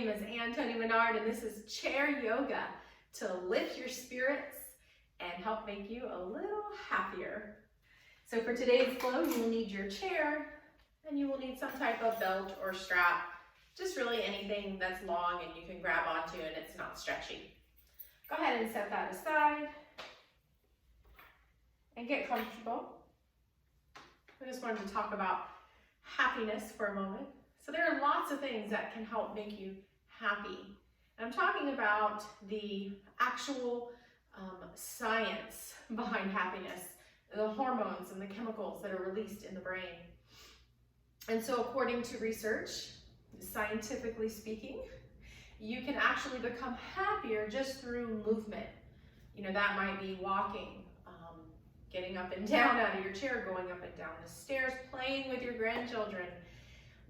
name is Toni Minard, and this is chair yoga to lift your spirits and help make you a little happier. So for today's flow, you will need your chair, and you will need some type of belt or strap, just really anything that's long and you can grab onto and it's not stretchy. Go ahead and set that aside and get comfortable. I just wanted to talk about happiness for a moment. So there are lots of things that can help make you happy. And I'm talking about the actual science behind happiness, the hormones and the chemicals that are released in the brain. And so according to research, scientifically speaking, you can actually become happier just through movement. You know, that might be walking, getting up and down out of your chair, going up and down the stairs, playing with your grandchildren,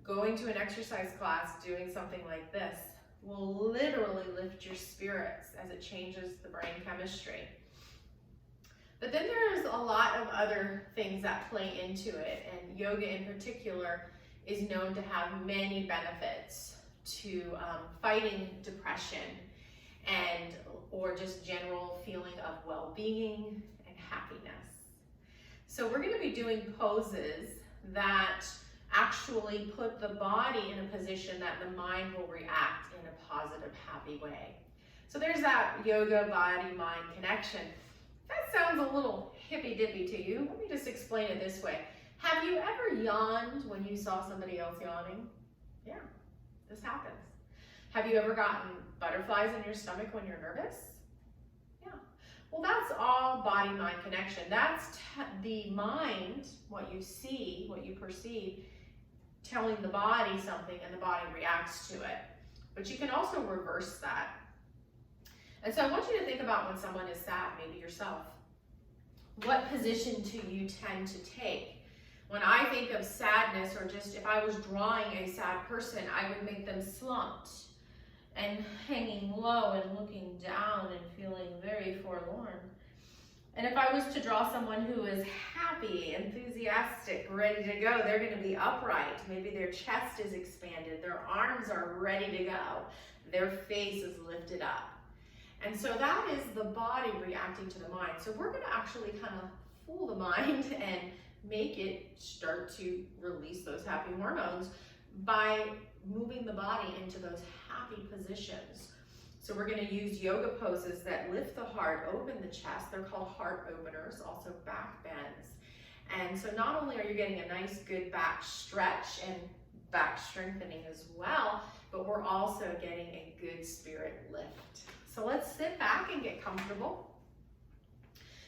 going to an exercise class, doing something like this will literally lift your spirits as it changes the brain chemistry. But then there's a lot of other things that play into it, and yoga in particular is known to have many benefits to fighting depression and or just general feeling of well-being and happiness. So we're going to be doing poses that actually put the body in a position that the mind will react in a positive, happy way. So there's that yoga body-mind connection. That sounds a little hippy-dippy to you. Let me just explain it this way. Have you ever yawned when you saw somebody else yawning? Yeah, this happens. Have you ever gotten butterflies in your stomach when you're nervous? Yeah. Well, that's all body-mind connection. That's the mind, what you see, what you perceive, telling the body something and the body reacts to it. But you can also reverse that. And so I want you to think about when someone is sad, maybe yourself. What position do you tend to take? When I think of sadness, or just if I was drawing a sad person, I would make them slumped and hanging low and looking down and feeling very forlorn. And if I was to draw someone who is happy, enthusiastic, ready to go, they're going to be upright. Maybe their chest is expanded, their arms are ready to go, their face is lifted up. And so that is the body reacting to the mind. So we're going to actually kind of fool the mind and make it start to release those happy hormones by moving the body into those happy positions. So we're going to use yoga poses that lift the heart, open the chest. They're called heart openers, also back bends. And so not only are you getting a nice good back stretch and back strengthening as well, but we're also getting a good spirit lift. So let's sit back and get comfortable.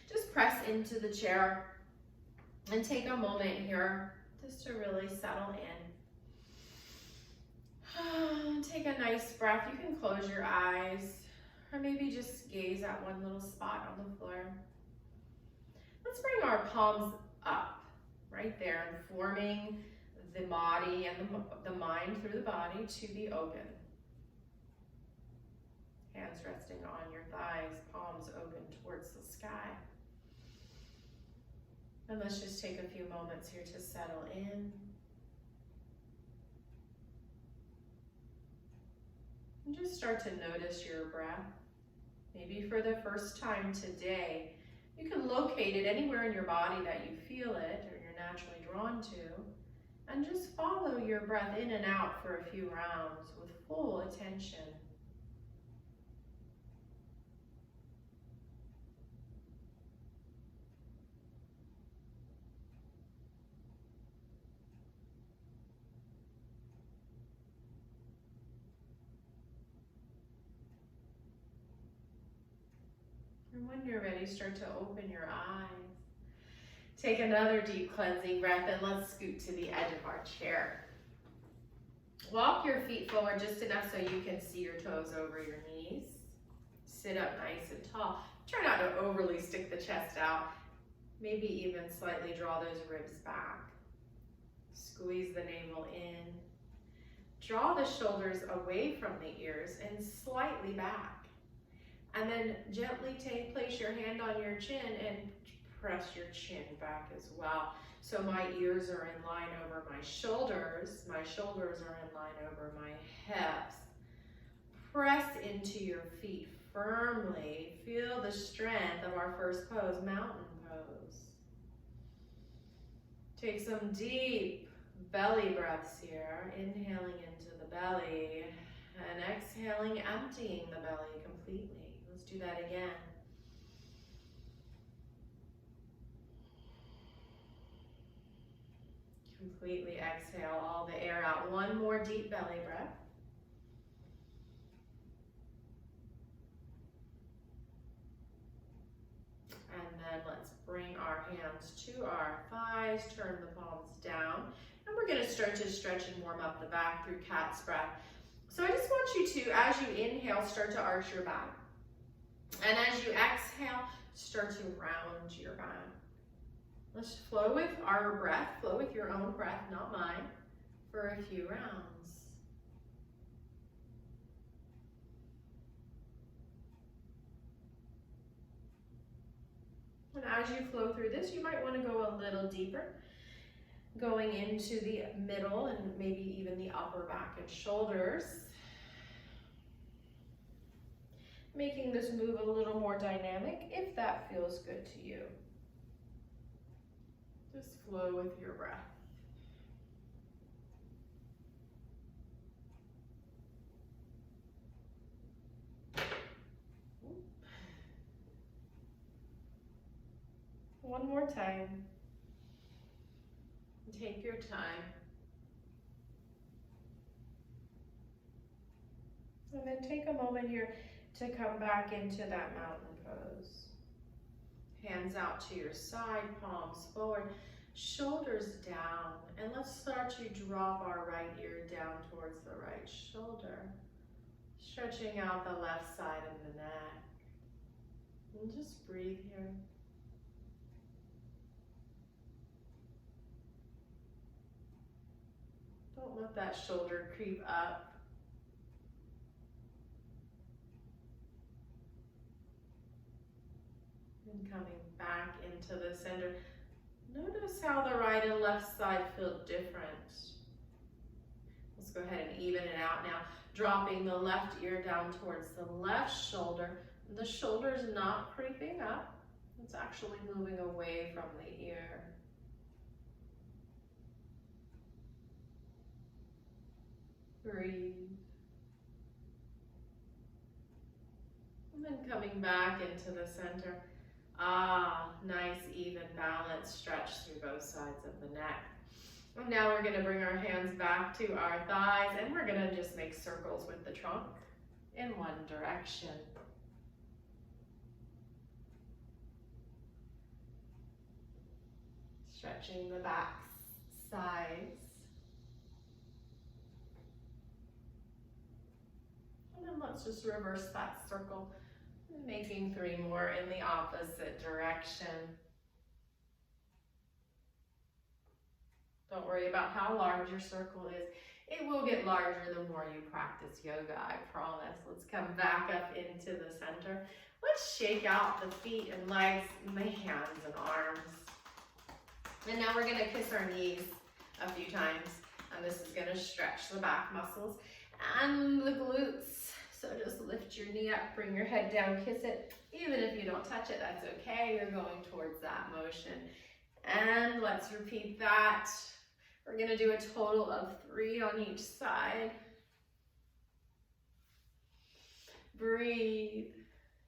Just press into the chair and take a moment here just to really settle in. Take a nice breath. You can close your eyes or maybe just gaze at one little spot on the floor. Let's bring our palms up right there and forming the body and the mind through the body to be open. Hands resting on your thighs, palms open towards the sky. And let's just take a few moments here to settle in. And just start to notice your breath. Maybe for the first time today, you can locate it anywhere in your body that you feel it or you're naturally drawn to. And just follow your breath in and out for a few rounds with full attention. And when you're ready, start to open your eyes. Take another deep cleansing breath and let's scoot to the edge of our chair. Walk your feet forward just enough so you can see your toes over your knees. Sit up nice and tall. Try not to overly stick the chest out. Maybe even slightly draw those ribs back. Squeeze the navel in. Draw the shoulders away from the ears and slightly back. And then gently place your hand on your chin and press your chin back as well. So my ears are in line over my shoulders are in line over my hips. press into your feet firmly. Feel the strength of our first pose, mountain pose. Take some deep belly breaths here, inhaling into the belly and exhaling, emptying the belly completely. Let's do that again. Completely exhale all the air out. One more deep belly breath. And then let's bring our hands to our thighs, turn the palms down. And we're gonna start to stretch and warm up the back through cat's breath. So I just want you to, as you inhale, start to arch your back. And as you exhale, start to round your back. Let's flow with our breath, flow with your own breath, not mine, for a few rounds. And as you flow through this, you might want to go a little deeper, going into the middle and maybe even the upper back and shoulders. Making this move a little more dynamic if that feels good to you. Just flow with your breath. One more time. Take your time. And then take a moment here to come back into that mountain pose. Hands out to your side, palms forward, shoulders down. And let's start to drop our right ear down towards the right shoulder. Stretching out the left side of the neck. And just breathe here. Don't let that shoulder creep up. And coming back into the center. Notice how the right and left side feel different. Let's go ahead and even it out now. Dropping the left ear down towards the left shoulder. The shoulder is not creeping up. It's actually moving away from the ear. Breathe. And then coming back into the center. Ah, nice even balance stretch through both sides of the neck. And now we're going to bring our hands back to our thighs and we're going to just make circles with the trunk in one direction. Stretching the back sides. And then let's just reverse that circle, making 3 more in the opposite direction. Don't worry about how large your circle is. It will get larger the more you practice yoga, I promise. Let's come back up into the center. Let's shake out the feet and legs and the hands and arms. And now we're gonna kiss our knees a few times. And this is gonna stretch the back muscles and the glutes. So just lift your knee up, bring your head down, kiss it. Even if you don't touch it, that's okay. You're going towards that motion. And let's repeat that. We're gonna do a total of 3 on each side. Breathe.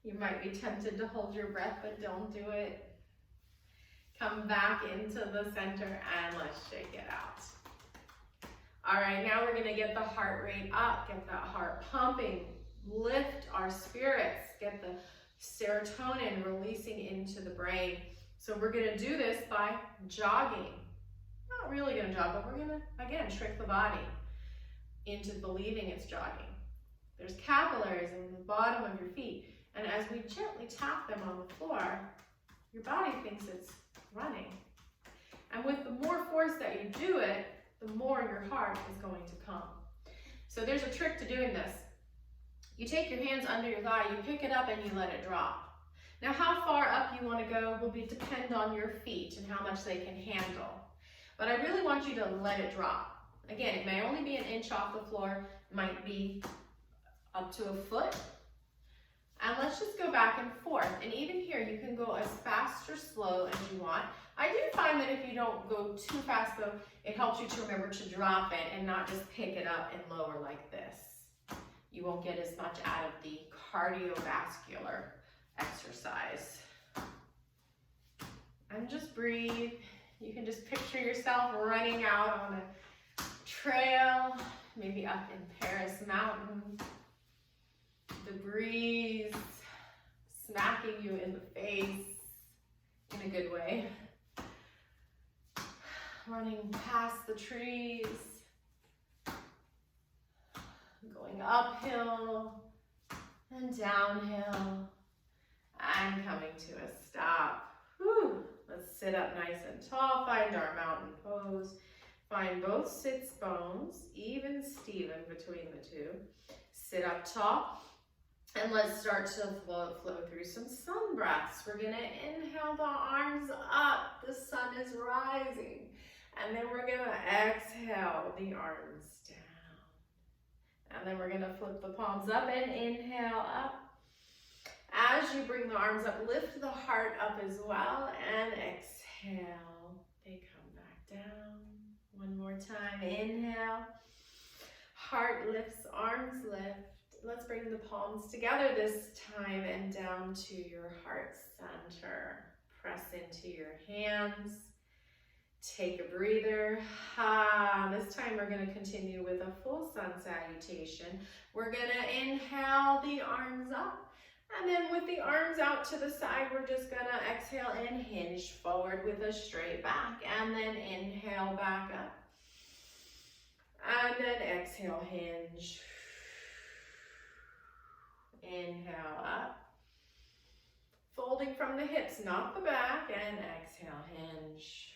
You might be tempted to hold your breath, but don't do it. Come back into the center and let's shake it out. All right, now we're gonna get the heart rate up, get that heart pumping, lift our spirits, get the serotonin releasing into the brain. So we're gonna do this by jogging. Not really gonna jog, but we're gonna, again, trick the body into believing it's jogging. There's capillaries in the bottom of your feet, and as we gently tap them on the floor, your body thinks it's running. And with the more force that you do it, the more your heart is going to pump. So there's a trick to doing this. You take your hands under your thigh, you pick it up and you let it drop. Now how far up you want to go will depend on your feet and how much they can handle. But I really want you to let it drop. Again, it may only be an inch off the floor, might be up to a foot. And let's just go back and forth. And even here, you can go as fast or slow as you want. I do find that if you don't go too fast though, it helps you to remember to drop it and not just pick it up and lower like this. You won't get as much out of the cardiovascular exercise. And just breathe. You can just picture yourself running out on a trail, maybe up in Paris Mountain. The breeze smacking you in the face in a good way. Running past the trees, going uphill and downhill, and coming to a stop. Whew. Let's sit up nice and tall, find our mountain pose. Find both sits bones, even Steven between the two. Sit up tall, and let's start to flow through some sun breaths. We're gonna inhale the arms up, the sun is rising. And then we're gonna exhale the arms down. And then we're gonna flip the palms up and inhale up. As you bring the arms up, lift the heart up as well and exhale. They come back down. One more time, inhale. Heart lifts, arms lift. Let's bring the palms together this time and down to your heart center. Press into your hands. Take a breather. This time we're going to continue with a full sun salutation. We're going to inhale the arms up. And then with the arms out to the side, we're just going to exhale and hinge forward with a straight back. And then inhale back up. And then exhale, hinge. Inhale up. Folding from the hips, not the back. And exhale, hinge.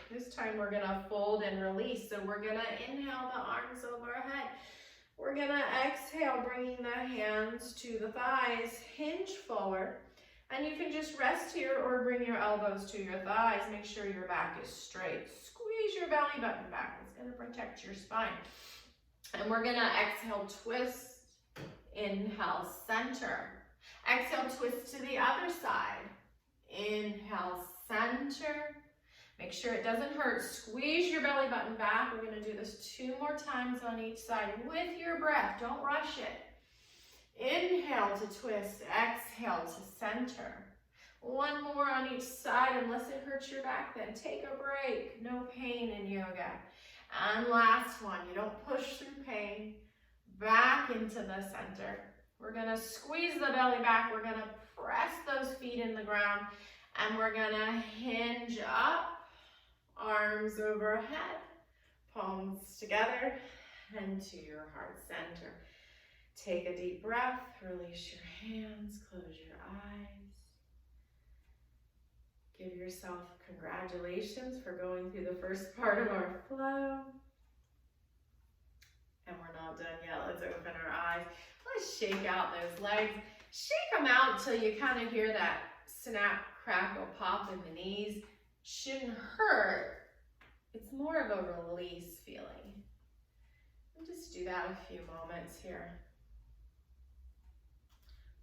This time we're gonna fold and release. So we're gonna inhale the arms overhead. We're gonna exhale, bringing the hands to the thighs, hinge forward. And you can just rest here or bring your elbows to your thighs. Make sure your back is straight. Squeeze your belly button back. It's gonna protect your spine. And we're gonna exhale, twist, inhale, center. Exhale, twist to the other side. Inhale, center. Make sure it doesn't hurt. Squeeze your belly button back. We're going to do this 2 more times on each side with your breath. Don't rush it. Inhale to twist. Exhale to center. 1 more on each side. Unless it hurts your back, then take a break. No pain in yoga. And last one. You don't push through pain. Back into the center. We're going to squeeze the belly back. We're going to press those feet in the ground. And we're going to hinge up. Arms overhead, palms together, and to your heart center. Take a deep breath, release your hands, close your eyes. Give yourself congratulations for going through the first part of our flow. And we're not done yet. Let's open our eyes. Let's shake out those legs. Shake them out until you kind of hear that snap, crackle, pop in the knees. Shouldn't hurt. It's more of a release feeling. And just do that a few moments here.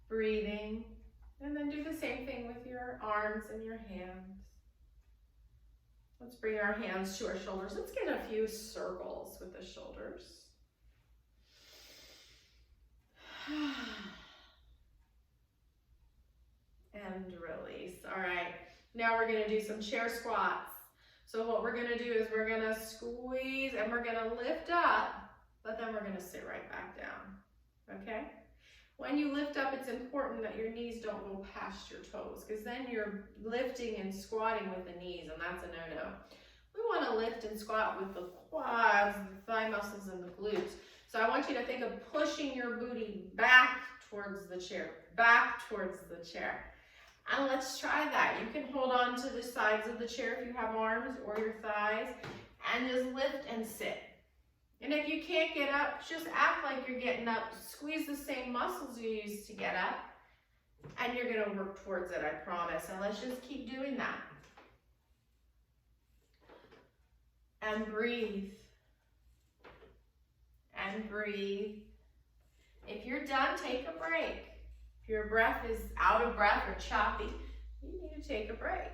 Breathing, and then do the same thing with your arms and your hands. Let's bring our hands to our shoulders. Let's get a few circles with the shoulders. And release. All right. Now we're going to do some chair squats. So what we're going to do is we're going to squeeze and we're going to lift up, but then we're going to sit right back down. Okay? When you lift up, it's important that your knees don't go past your toes, because then you're lifting and squatting with the knees, and that's a no-no. We want to lift and squat with the quads, the thigh muscles, and the glutes. So I want you to think of pushing your booty back towards the chair, back towards the chair. And let's try that. You can hold on to the sides of the chair if you have arms or your thighs, and just lift and sit. And if you can't get up, just act like you're getting up. Squeeze the same muscles you used to get up, and you're going to work towards it, I promise. And let's just keep doing that. And breathe. And breathe. If you're done, take a break. If your breath is out of breath or choppy, you need to take a break.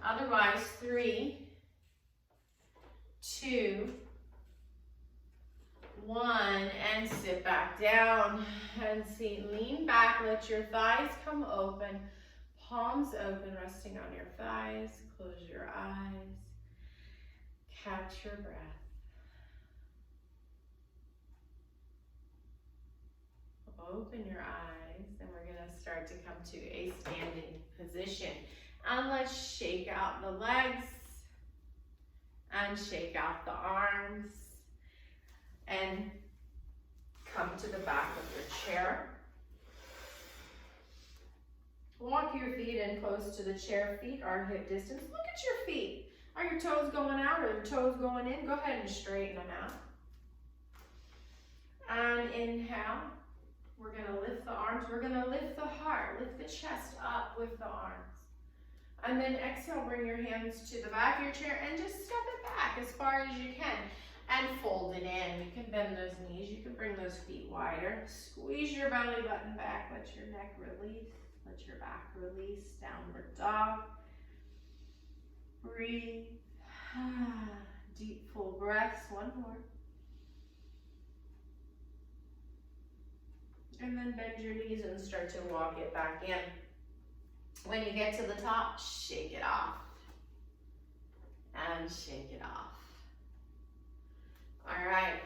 Otherwise, 3, 2, 1, and sit back down and see. Lean back, let your thighs come open, palms open, resting on your thighs. Close your eyes. Catch your breath. Open your eyes, and we're going to start to come to a standing position. And let's shake out the legs and shake out the arms and come to the back of your chair. Walk your feet in close to the chair. Feet are hip distance. Look at your feet. Are your toes going out or your toes going in? Go ahead and straighten them out. And inhale. We're going to lift the arms. We're going to lift the heart, lift the chest up with the arms. And then exhale, bring your hands to the back of your chair and just step it back as far as you can. And fold it in. You can bend those knees. You can bring those feet wider. Squeeze your belly button back. Let your neck release. Let your back release. Downward dog. Breathe. Deep, full breaths. One more. And then bend your knees and start to walk it back in. When you get to the top, shake it off. And shake it off. All right.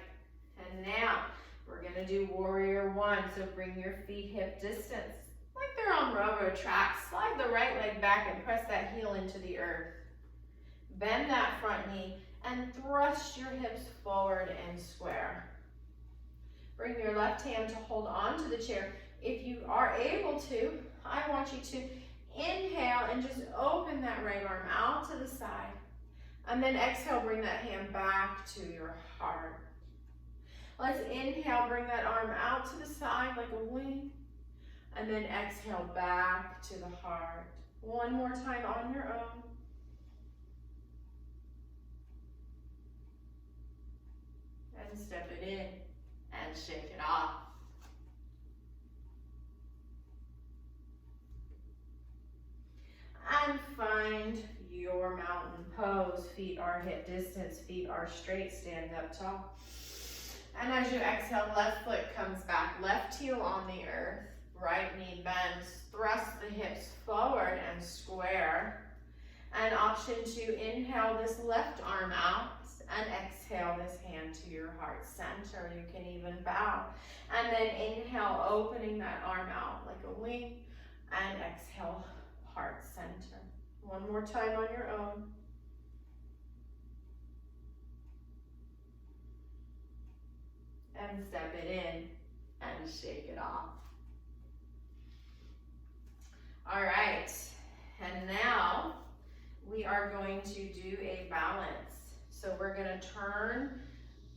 And now we're going to do warrior one. So bring your feet hip distance. Like they're on railroad tracks. Slide the right leg back and press that heel into the earth. Bend that front knee and thrust your hips forward and square. Bring your left hand to hold on to the chair. If you are able to, I want you to inhale and just open that right arm out to the side. And then exhale, bring that hand back to your heart. Let's inhale, bring that arm out to the side like a wing. And then exhale back to the heart. One more time on your own. And step it in. And shake it off. And find your mountain pose. Feet are hip distance, feet are straight, stand up tall. And as you exhale, left foot comes back, left heel on the earth, right knee bends, thrust the hips forward and square. And option 2, inhale this left arm out. And exhale this hand to your heart center. You can even bow. And then inhale, opening that arm out like a wing. And exhale, heart center. One more time on your own. And step it in and shake it off. All right. And now we are going to do a balance. So we're going to turn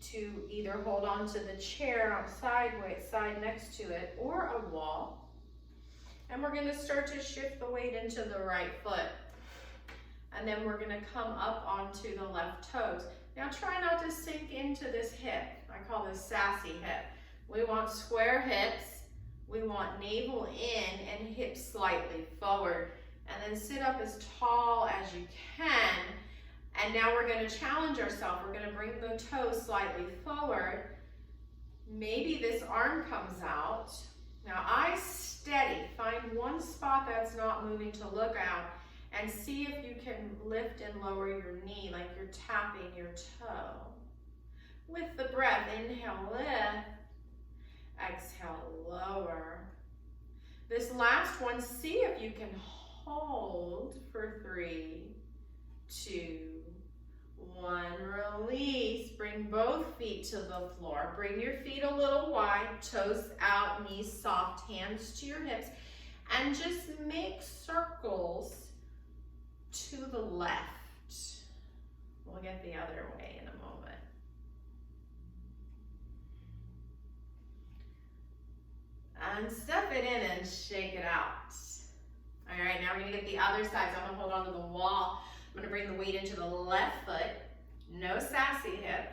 to either hold on to the chair on sideways, side next to it, or a wall. And we're going to start to shift the weight into the right foot. And then we're going to come up onto the left toes. Now try not to sink into this hip. I call this sassy hip. We want square hips. We want navel in and hips slightly forward. And then sit up as tall as you can. And now we're going to challenge ourselves. We're going to bring the toes slightly forward. Maybe this arm comes out. Now eyes steady. Find one spot that's not moving to look out and see if you can lift and lower your knee like you're tapping your toe. With the breath, inhale, lift. Exhale, lower. This last one, see if you can hold for 3, 2, 1, release. Bring both feet to the floor. Bring your feet a little wide, toes out, knees soft, hands to your hips, and just make circles to the left. We'll get the other way in a moment. And step it in and shake it out. All right, now we're gonna get the other side. So I'm gonna hold on to the wall. I'm gonna bring the weight into the left foot. No sassy hip.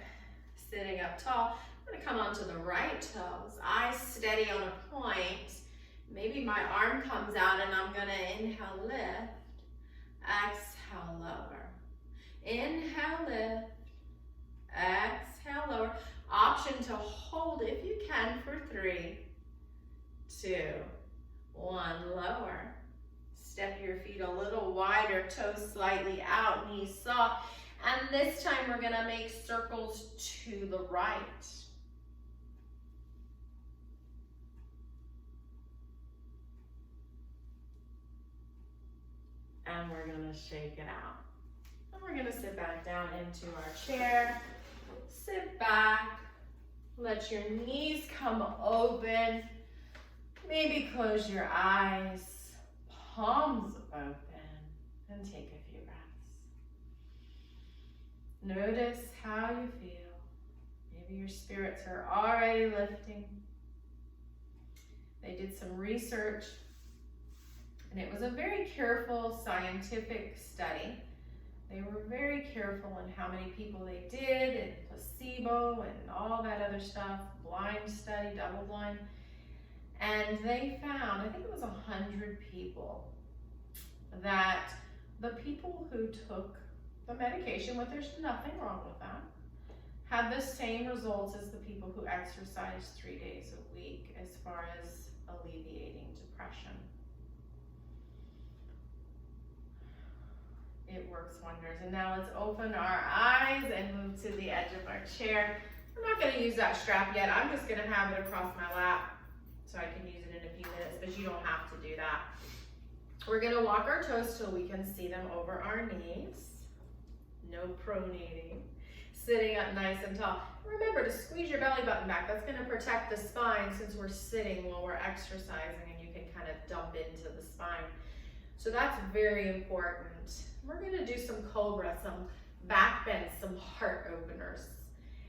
Sitting up tall. I'm gonna come onto the right toes, eyes steady on a point. Maybe my arm comes out and I'm gonna inhale, lift, exhale, lower. Inhale, lift, exhale, lower. Option to hold if you can for 3, 2, 1, lower. Step your feet a little wider, toes slightly out, knees soft. And this time we're gonna make circles to the right. And we're gonna shake it out. And we're gonna sit back down into our chair. Sit back, let your knees come open. Maybe close your eyes, palms open, and take a few breaths. Notice how you feel. Maybe your spirits are already lifting. They did some research, and it was a very careful scientific study. They were very careful in how many people they did, and placebo, and all that other stuff, blind study, double blind. And they found, I think it was 100 people, that the people who took the medication, which there's nothing wrong with that, had the same results as the people who exercised 3 days a week as far as alleviating depression. It works wonders. And now let's open our eyes and move to the edge of our chair. I'm not going to use that strap yet. I'm just going to have it across my lap so I can use it in a few minutes, but you don't have to do that. We're going to walk our toes till we can see them over our knees. No pronating. Sitting up nice and tall. Remember to squeeze your belly button back. That's going to protect the spine since we're sitting while we're exercising, and you can kind of dump into the spine. So that's very important. We're going to do some cobra, some back bends, some heart openers.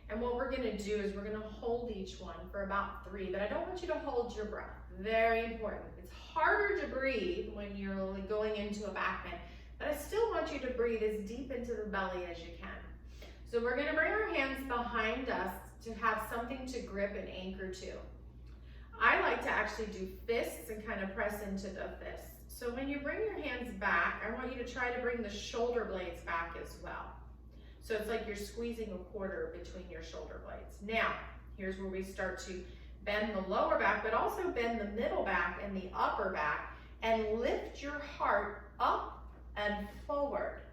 And what we're going to do is we're going to hold each one for about 3, but I don't want you to hold your breath. Very important. It's harder to breathe when you're going into a back bend, but I still want you to breathe as deep into the belly as you can. So we're going to bring our hands behind us to have something to grip and anchor to. I like to actually do fists and kind of press into the fists. So when you bring your hands back, I want you to try to bring the shoulder blades back as well. So it's like you're squeezing a quarter between your shoulder blades. Now, here's where we start to bend the lower back, but also bend the middle back and the upper back, and lift your heart up and forward.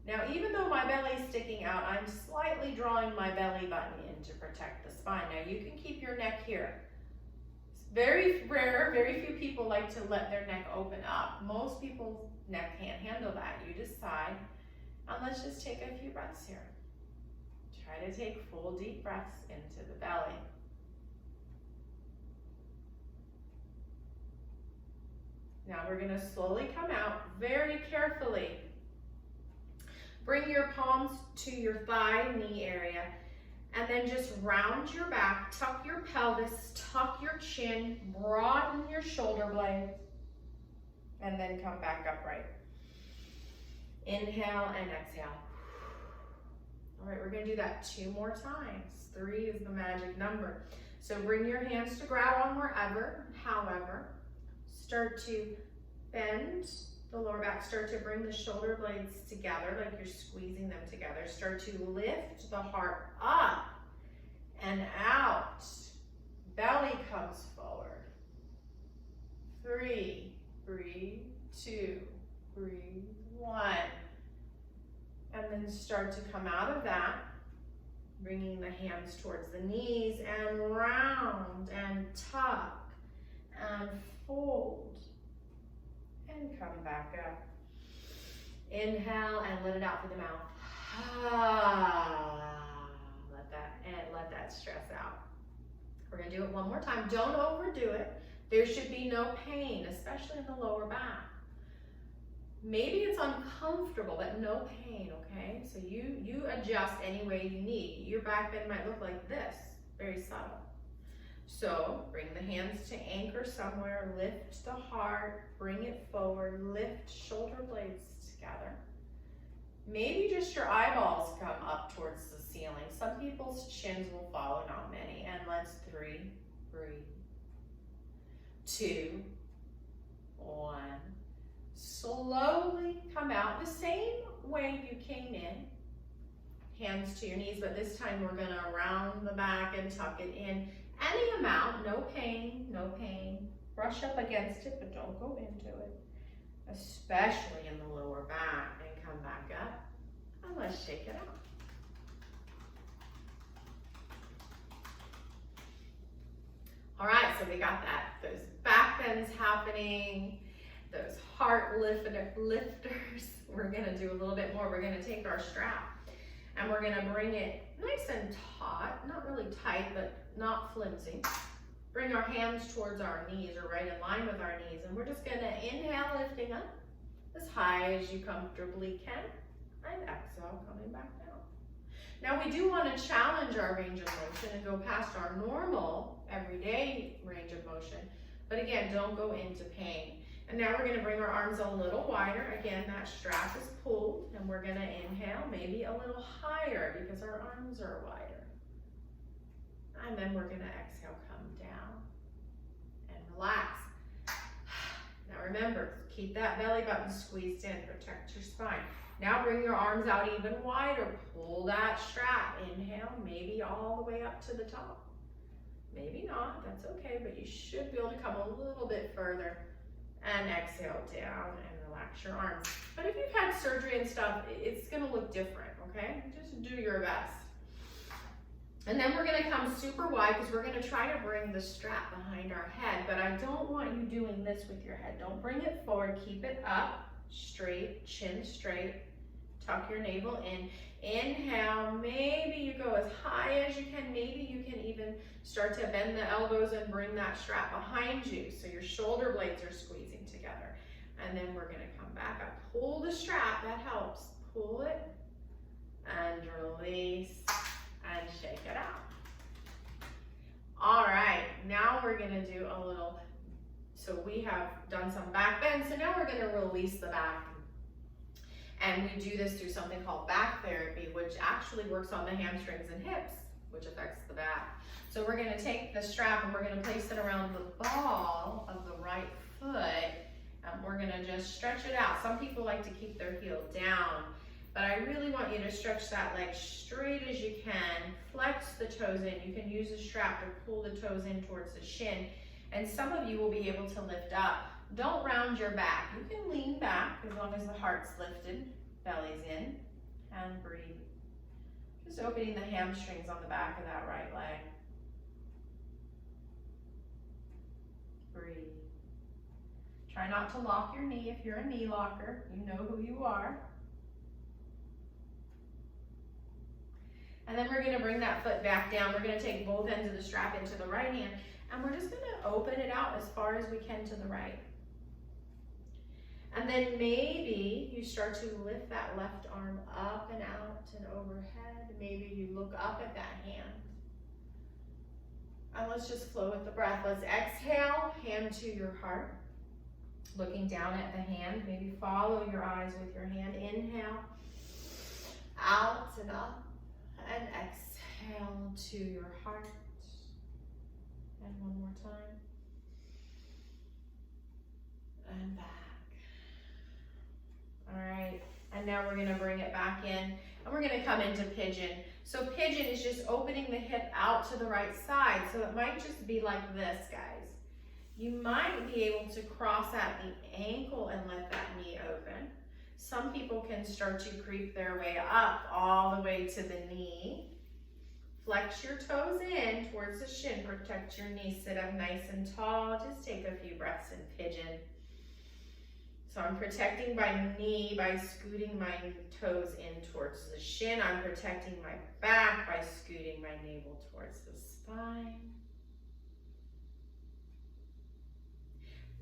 Now, even though my belly is sticking out, I'm slightly drawing my belly button in to protect the spine. Now, you can keep your neck here. It's very rare, very few people like to let their neck open up. Most people's neck can't handle that. You decide. And let's just take a few breaths here. Try to take full deep breaths into the belly. Now we're going to slowly come out very carefully. Bring your palms to your thigh, knee area, and then just round your back, tuck your pelvis, tuck your chin, broaden your shoulder blades, and then come back upright. Inhale and exhale. All right, we're going to do that 2 more times. 3 is the magic number. So bring your hands to grab on wherever. However, start to bend the lower back. Start to bring the shoulder blades together like you're squeezing them together. Start to lift the heart up and out. Belly comes forward. 3, breathe, 2, breathe, 1. And then start to come out of that, bringing the hands towards the knees and round and tuck and fold and come back up. Inhale and let it out through the mouth. Let that stress out. We're gonna do it one more time. Don't overdo it. There should be no pain, especially in the lower back. Maybe it's uncomfortable, but no pain, okay? So you adjust any way you need. Your back bend might look like this, very subtle. So bring the hands to anchor somewhere, lift the heart, bring it forward, lift shoulder blades together. maybe just your eyeballs come up towards the ceiling. Some people's chins will follow, not many. And let's 3, breathe. 2, 1. Slowly come out the same way you came in. Hands to your knees, but this time we're gonna round the back and tuck it in. Any amount, no pain, no pain. Brush up against it, but don't go into it. Especially in the lower back, and come back up. And let's shake it out. All right, so we got that. Those back bends happening, those heart lifters. We're gonna do a little bit more. We're gonna take our strap and we're gonna bring it nice and taut, not really tight, but not flimsy. Bring our hands towards our knees or right in line with our knees. And we're just gonna inhale, lifting up as high as you comfortably can. And exhale, coming back down. Now we do want to challenge our range of motion and go past our normal, everyday range of motion. But again, don't go into pain. And now we're going to bring our arms a little wider. Again, that strap is pulled. And we're going to inhale maybe a little higher because our arms are wider. And then we're going to exhale, come down and relax. Now remember, keep that belly button squeezed in, protect your spine. Now bring your arms out even wider, pull that strap, inhale, maybe all the way up to the top. Maybe not, that's okay, but you should be able to come a little bit further. And exhale down and relax your arms. But if you've had surgery and stuff, it's gonna look different, okay? Just do your best. And then we're gonna come super wide because we're gonna try to bring the strap behind our head, but I don't want you doing this with your head. Don't bring it forward, keep it up, straight, chin straight, tuck your navel in. Inhale, maybe you go as high as you can, maybe you can even start to bend the elbows and bring that strap behind you so your shoulder blades are squeezing together. And then we're gonna come back up, pull the strap, that helps. Pull it and release and shake it out. All right, now we're gonna do a little, so we have done some back bend, so now we're gonna release the back. And we do this through something called back therapy, which actually works on the hamstrings and hips, which affects the back. So we're gonna take the strap and we're gonna place it around the ball of the right foot. And we're gonna just stretch it out. Some people like to keep their heel down, but I really want you to stretch that leg straight as you can. Flex the toes in. You can use the strap to pull the toes in towards the shin. And some of you will be able to lift up. Don't round your back. You can lean back as long as the heart's lifted, belly's in, and breathe. Just opening the hamstrings on the back of that right leg. Breathe. Try not to lock your knee if you're a knee locker. You know who you are. And then we're gonna bring that foot back down. We're gonna take both ends of the strap into the right hand, and we're just gonna open it out as far as we can to the right. And then maybe you start to lift that left arm up and out and overhead. Maybe you look up at that hand. And let's just flow with the breath. Let's exhale, hand to your heart. Looking down at the hand, maybe follow your eyes with your hand. Inhale, out and up, and exhale to your heart. And one more time. And back. All right, and now we're gonna bring it back in, and we're gonna come into pigeon. So pigeon is just opening the hip out to the right side, so it might just be like this, guys. You might be able to cross at the ankle and let that knee open. Some people can start to creep their way up all the way to the knee. Flex your toes in towards the shin, protect your knee, sit up nice and tall. Just take a few breaths in pigeon. So I'm protecting my knee by scooting my toes in towards the shin. I'm protecting my back by scooting my navel towards the spine.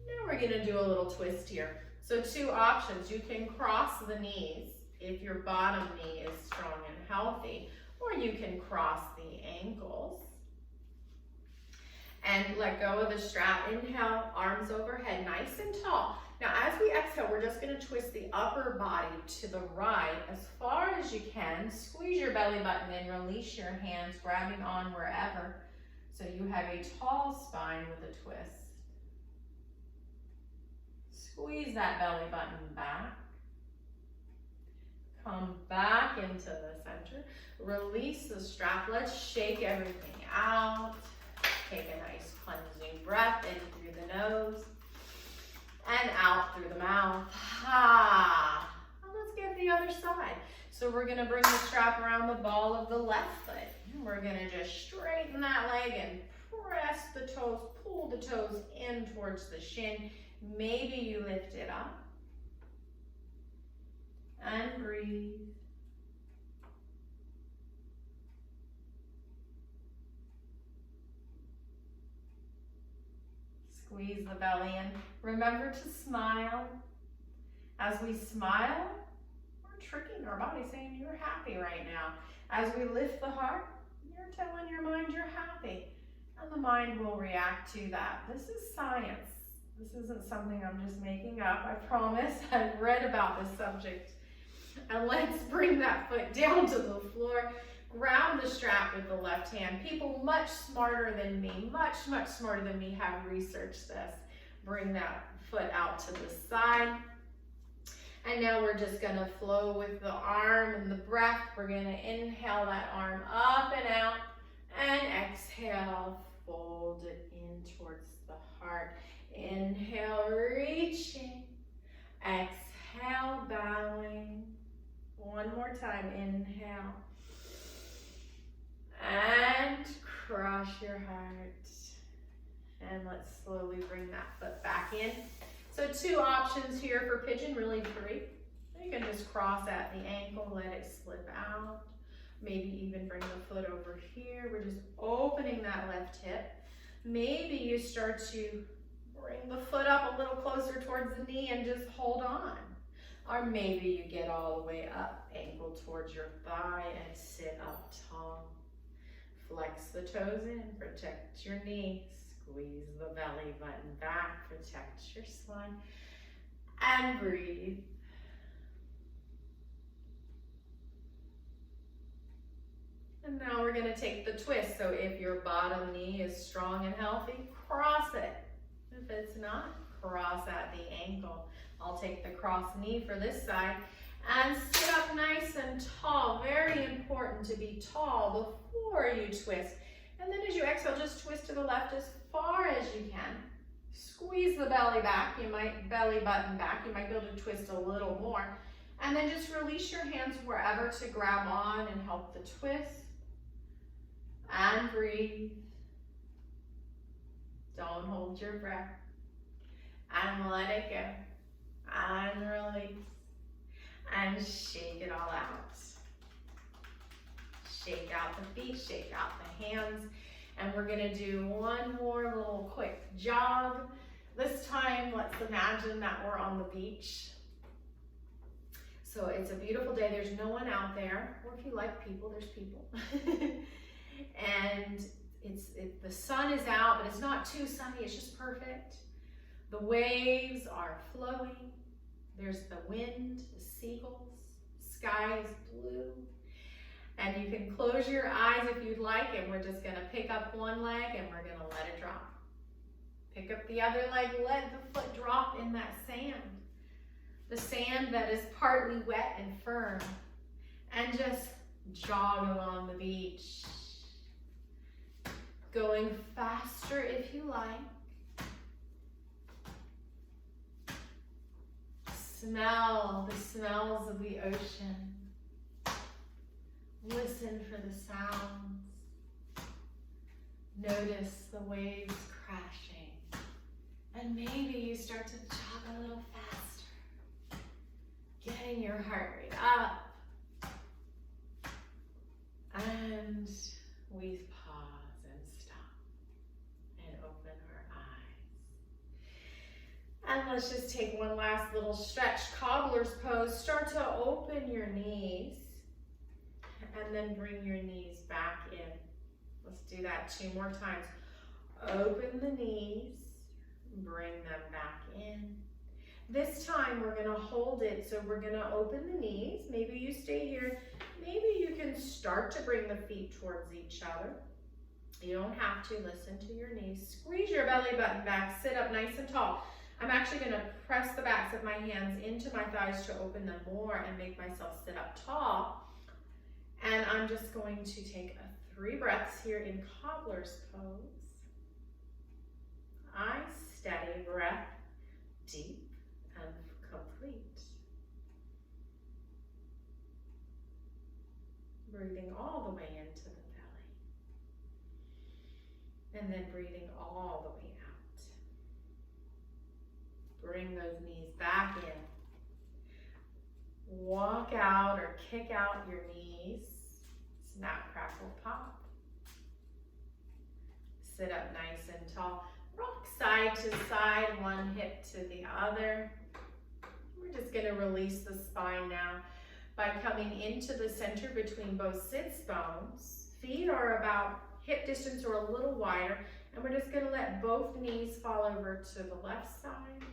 Now we're gonna do a little twist here. So 2 options. You can cross the knees if your bottom knee is strong and healthy, or you can cross the ankles. and let go of the strap. Inhale, arms overhead, nice and tall. Now as we exhale, we're just gonna twist the upper body to the right as far as you can. Squeeze your belly button in, release your hands, grabbing on wherever. So you have a tall spine with a twist. Squeeze that belly button back. Come back into the center. Release the strap. Let's shake everything out. Take a nice cleansing breath in through the nose and out through the mouth. Ah. And let's get the other side. So we're gonna bring the strap around the ball of the left foot. And we're gonna just straighten that leg and press the toes, pull the toes in towards the shin. Maybe you lift it up. And breathe. Squeeze the belly in. Remember to smile. As we smile, we're tricking our body, saying you're happy right now. As we lift the heart, you're telling your mind you're happy. And the mind will react to that. This is science. This isn't something I'm just making up. I promise. I've read about this subject. And let's bring that foot down to the floor. Grab the strap with the left hand. People much smarter than me, much smarter than me have researched this. Bring that foot out to the side. And now we're just gonna flow with the arm and the breath. We're gonna inhale that arm up and out, and exhale, fold it in towards the heart. Inhale, reaching. Exhale, bowing. One more time, inhale. And cross your heart. And let's slowly bring that foot back in. So 2 options here for pigeon, really 3. You can just cross at the ankle, let it slip out. Maybe even bring the foot over here. We're just opening that left hip. Maybe you start to bring the foot up a little closer towards the knee and just hold on. Or maybe you get all the way up, ankle towards your thigh, and sit up tall. Flex the toes in, protect your knee. Squeeze the belly button back, protect your spine. And breathe. And now we're gonna take the twist. So if your bottom knee is strong and healthy, cross it. If it's not, cross at the ankle. I'll take the cross knee for this side and sit up nice and tall. Very important to be tall before you twist. And then as you exhale, just twist to the left as far as you can. Squeeze the belly back. You might belly button back. You might be able to twist a little more. And then just release your hands wherever to grab on and help the twist. And breathe. Don't hold your breath. And let it go. And release. And shake it all out. Shake out the feet, shake out the hands. And we're gonna do one more little quick jog. This time, let's imagine that we're on the beach. So it's a beautiful day, there's no one out there. Or if you like people, there's people. And the sun is out, but it's not too sunny, it's just perfect. The waves are flowing. There's the wind, the seagulls, sky is blue. And you can close your eyes if you'd like, and we're just gonna pick up one leg and we're gonna let it drop. Pick up the other leg, let the foot drop in that sand. The sand that is partly wet and firm. And just jog along the beach. Going faster if you like. Smell the smells of the ocean. Listen for the sounds. Notice the waves crashing. And maybe you start to jog a little faster. Getting your heart rate up. And we pause and stop. And open our eyes. And let's just take one last little stretch, cobbler's pose. Start to open your knees. And then bring your knees back in. Let's do that 2 more times. Open the knees, bring them back in. This time we're gonna hold it, so we're gonna open the knees. Maybe you stay here. Maybe you can start to bring the feet towards each other. You don't have to, listen to your knees. Squeeze your belly button back, sit up nice and tall. I'm actually gonna press the backs of my hands into my thighs to open them more and make myself sit up tall. And I'm just going to take 3 breaths here in cobbler's pose. Nice, steady breath, deep and complete. Breathing all the way into the belly. And then breathing all the way out. Bring those knees back in. Walk out or kick out your knees. Snap, crackle, pop. Sit up nice and tall. Rock side to side, one hip to the other. We're just gonna release the spine now by coming into the center between both sits bones. Feet are about hip distance or a little wider, and we're just gonna let both knees fall over to the left side,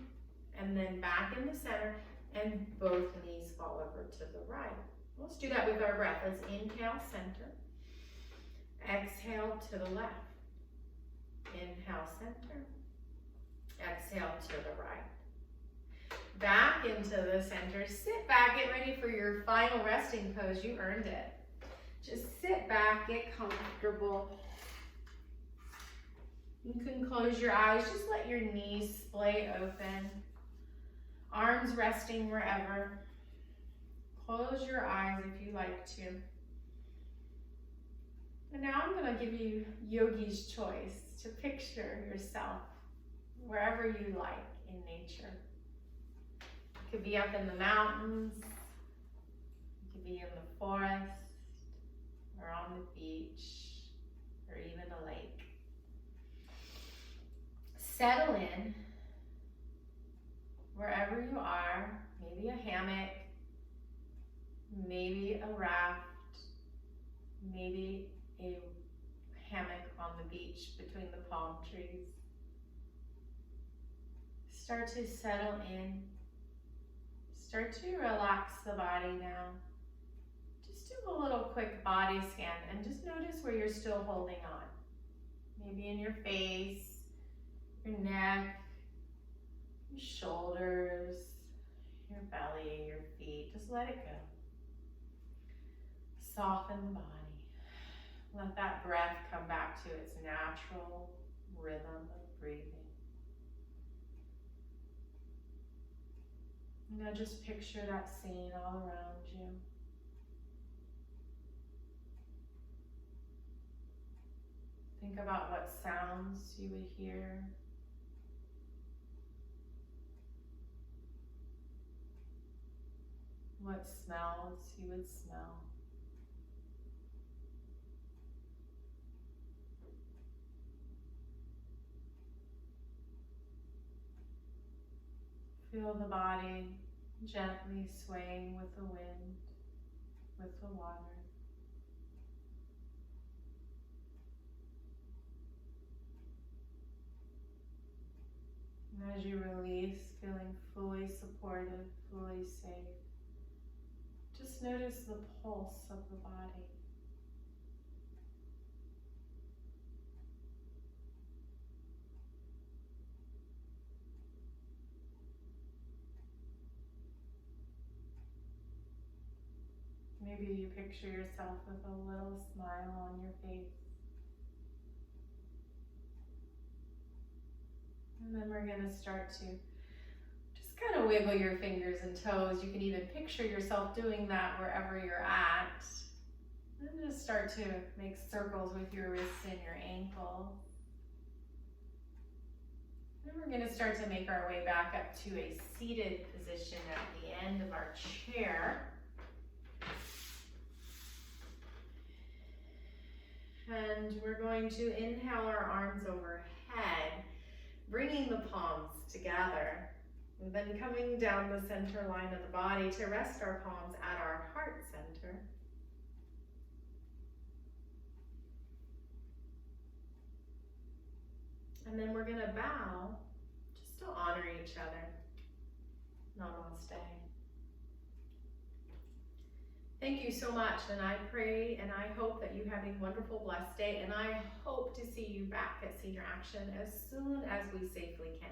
and then back in the center, and both knees fall over to the right. Let's do that with our breath. Let's inhale, center. Exhale to the left. Inhale, center. Exhale to the right. Back into the center. Sit back, get ready for your final resting pose. You earned it. Just sit back, get comfortable. You can close your eyes. Just let your knees splay open. Arms resting wherever. Close your eyes if you like to. And now I'm going to give you yogi's choice to picture yourself wherever you like in nature. It could be up in the mountains, it could be in the forest, or on the beach, or even a lake. Settle in wherever you are, maybe a hammock, maybe a raft, maybe a hammock on the beach between the palm trees. Start to settle in. Start to relax the body now. Just do a little quick body scan and just notice where you're still holding on. Maybe in your face, your neck, your shoulders, your belly, your feet. Just let it go. Soften the body. Let that breath come back to its natural rhythm of breathing. Now just picture that scene all around you. Think about what sounds you would hear. What smells you would smell. Feel the body gently swaying with the wind, with the water. And as you release, feeling fully supported, fully safe, just notice the pulse of the body. Maybe you picture yourself with a little smile on your face. And then we're going to start to just kind of wiggle your fingers and toes. You can even picture yourself doing that wherever you're at. And just start to make circles with your wrists and your ankles. Then we're going to start to make our way back up to a seated position at the end of our chair. And we're going to inhale our arms overhead, bringing the palms together, and then coming down the center line of the body to rest our palms at our heart center. we're going to bow just to honor each other. Namaste. Thank you so much, and I pray and I hope that you have a wonderful, blessed day, and I hope to see you back at Senior Action as soon as we safely can.